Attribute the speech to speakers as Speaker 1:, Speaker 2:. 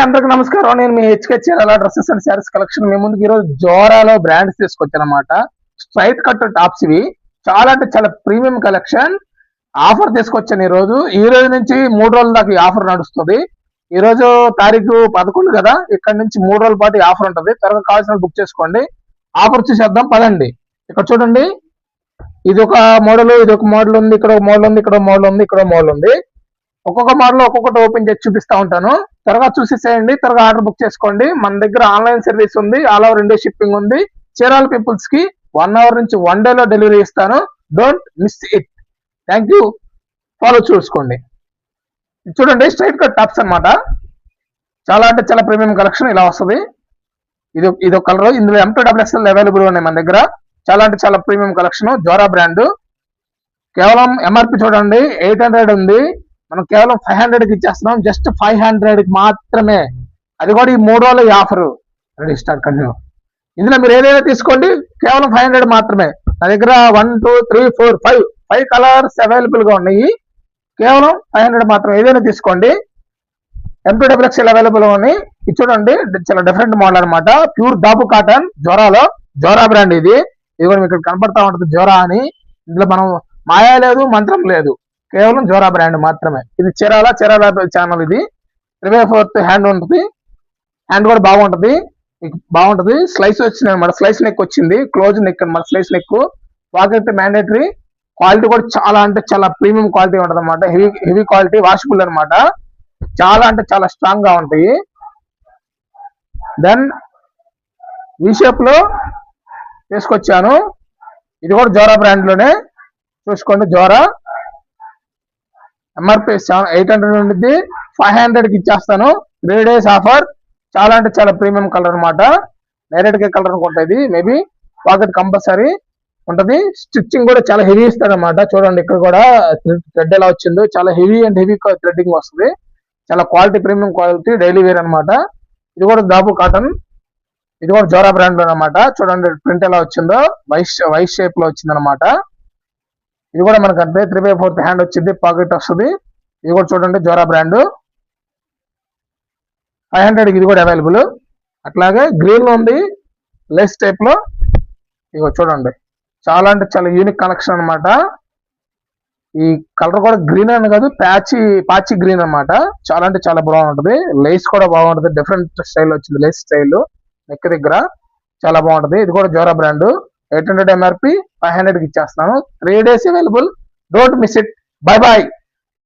Speaker 1: అందరికి నమస్కారం. నేను మీ HK Chirala dresses and saris collection మీ ముందుకు ఈరోజు జోరాలో బ్రాండ్స్ తీసుకొచ్చాను అనమాట. స్ట్రైట్ కట్ టాప్స్ ఇవి చాలా అంటే చాలా ప్రీమియం కలెక్షన్. ఆఫర్ తీసుకొచ్చాను ఈ రోజు నుంచి 3 రోజుల దాకా ఈ ఆఫర్ నడుస్తుంది. ఈ రోజు తారీఖు 11 కదా, ఇక్కడ నుంచి 3 రోజుల పాటు ఈ ఆఫర్ ఉంటుంది. త్వరగా కావాల్సిన బుక్ చేసుకోండి. ఆఫర్ చూసేద్దాం పదండి. ఇక్కడ చూడండి, ఇది ఒక మోడల్, ఇది ఒక మోడల్ ఉంది, ఇక్కడ ఒక మోడల్ ఉంది, ఇక్కడ ఒక మోడల్ ఉంది, ఇక్కడ ఒక మోడల్ ఉంది. ఒక్కొక్క మోడల్ ఒక్కొక్కటి ఓపెన్ చేసి చూపిస్తా ఉంటాను. త్వరగా చూసేసేయండి, త్వరగా ఆర్డర్ బుక్ చేసుకోండి. మన దగ్గర ఆన్లైన్ సర్వీస్ ఉంది, ఆల్ ఓవర్ ఇండియా షిప్పింగ్ ఉంది. చీరాల పీపుల్స్ కి 1 hour నుంచి 1 day లో డెలివరీ ఇస్తాను. Don't miss it. Thank you. Follow చూసుకోండి. చూడండి, స్ట్రైట్ కట్ టాప్స్ అనమాట. చాలా అంటే చాలా ప్రీమియం కలెక్షన్ ఇలా వస్తుంది. ఇది ఒక కలర్. ఇందులో M2XL అవైలబుల్ ఉన్నాయి మన దగ్గర. చాలా అంటే చాలా ప్రీమియం కలెక్షన్. Zora brand. కేవలం ఎంఆర్పి చూడండి 800 ఉంది, మనం కేవలం 500 కి ఇచ్చేస్తున్నాం. జస్ట్ 500 కి మాత్రమే. అది కూడా ఈ 3 రోజుల ఆఫర్. Ready start continue. ఇందులో మీరు ఏదైనా తీసుకోండి, కేవలం 500 మాత్రమే. నా దగ్గర 1 2 3 4 5 కలర్స్ అవైలబుల్ గా ఉన్నాయి. కేవలం 500 మాత్రం. ఏదైనా తీసుకోండి. M2XL అవైలబుల్ ఉన్నాయి. ఇది చూడండి, చాలా డిఫరెంట్ మోడల్ అనమాట. ప్యూర్ దాపు కాటన్ జోరాలో. జోరా బ్రాండ్ ఇది కూడా మీకు కనపడతా ఉంటుంది, జోరా అని. ఇందులో మనం మాయా లేదు, మంత్రం లేదు, కేవలం జోరా బ్రాండ్ మాత్రమే. ఇది చీరాల ఛానల్. ఇది 3/4 హ్యాండ్ ఉంటుంది. హ్యాండ్ కూడా బాగుంటది. స్లైస్ వచ్చింది అనమాట. స్లైస్ నెక్ వచ్చింది, క్లోజ్ నెక్ అనమాట. Slice neck. Pocket mandatory. Quality కూడా చాలా అంటే చాలా ప్రీమియం క్వాలిటీ ఉంటుంది అనమాట. హెవీ క్వాలిటీ, వాషబుల్ అనమాట. చాలా అంటే చాలా స్ట్రాంగ్ గా ఉంటాయి. దెన్ ఈ షేప్ లో తీసుకొచ్చాను. ఇది కూడా జోరా బ్రాండ్ లోనే. చూసుకోండి, జోరా. ఎంఆర్పి 800 ఉండిద్ది, 500 కి ఇచ్చేస్తాను. 3 days ఆఫర్. చాలా అంటే చాలా ప్రీమియం కలర్ అనమాట. డైరెక్ట్ గా కలర్ అనుకుంటుంది. మేబీ పాకెట్ కంపల్సరీ ఉంటది. స్టిచ్చింగ్ కూడా చాలా హెవీ ఇస్తాడు అనమాట. చూడండి, ఇక్కడ కూడా థ్రెడ్ ఎలా వచ్చిందో చాలా హెవీ థ్రెడ్డింగ్ వస్తుంది. చాలా quality, premium quality, daily wear అనమాట. ఇది కూడా దాపు కాటన్. ఇది కూడా జోరా బ్రాండ్ అనమాట. చూడండి ప్రింట్ ఎలా వచ్చిందో, వైస్ షేప్ లో వచ్చింది అనమాట. ఇది కూడా మనకు అంటే 3/4 హ్యాండ్ వచ్చింది, పాకెట్ వస్తుంది. ఇది కూడా చూడండి, జోరా బ్రాండ్. 500 ఇది కూడా అవైలబుల్. అట్లాగే గ్రీన్ లో ఉంది, లేస్ టైప్ లో. ఇగో చూడండి, చాలా అంటే చాలా యూనిక్ కలెక్షన్ అనమాట. ఈ కలర్ కూడా గ్రీన్ అని కాదు, పాచి గ్రీన్ అనమాట. చాలా అంటే చాలా బాగుంటది. లేస్ కూడా బాగుంటది, డిఫరెంట్ స్టైల్ వచ్చింది. లేస్ స్టైల్ నెక్ దగ్గర చాలా బాగుంటది. ఇది కూడా జోరా బ్రాండ్. 800 ఎంఆర్పి, 500 కి ఇచ్చేస్తున్నాను. 3 days available. Don't miss it. Bye bye.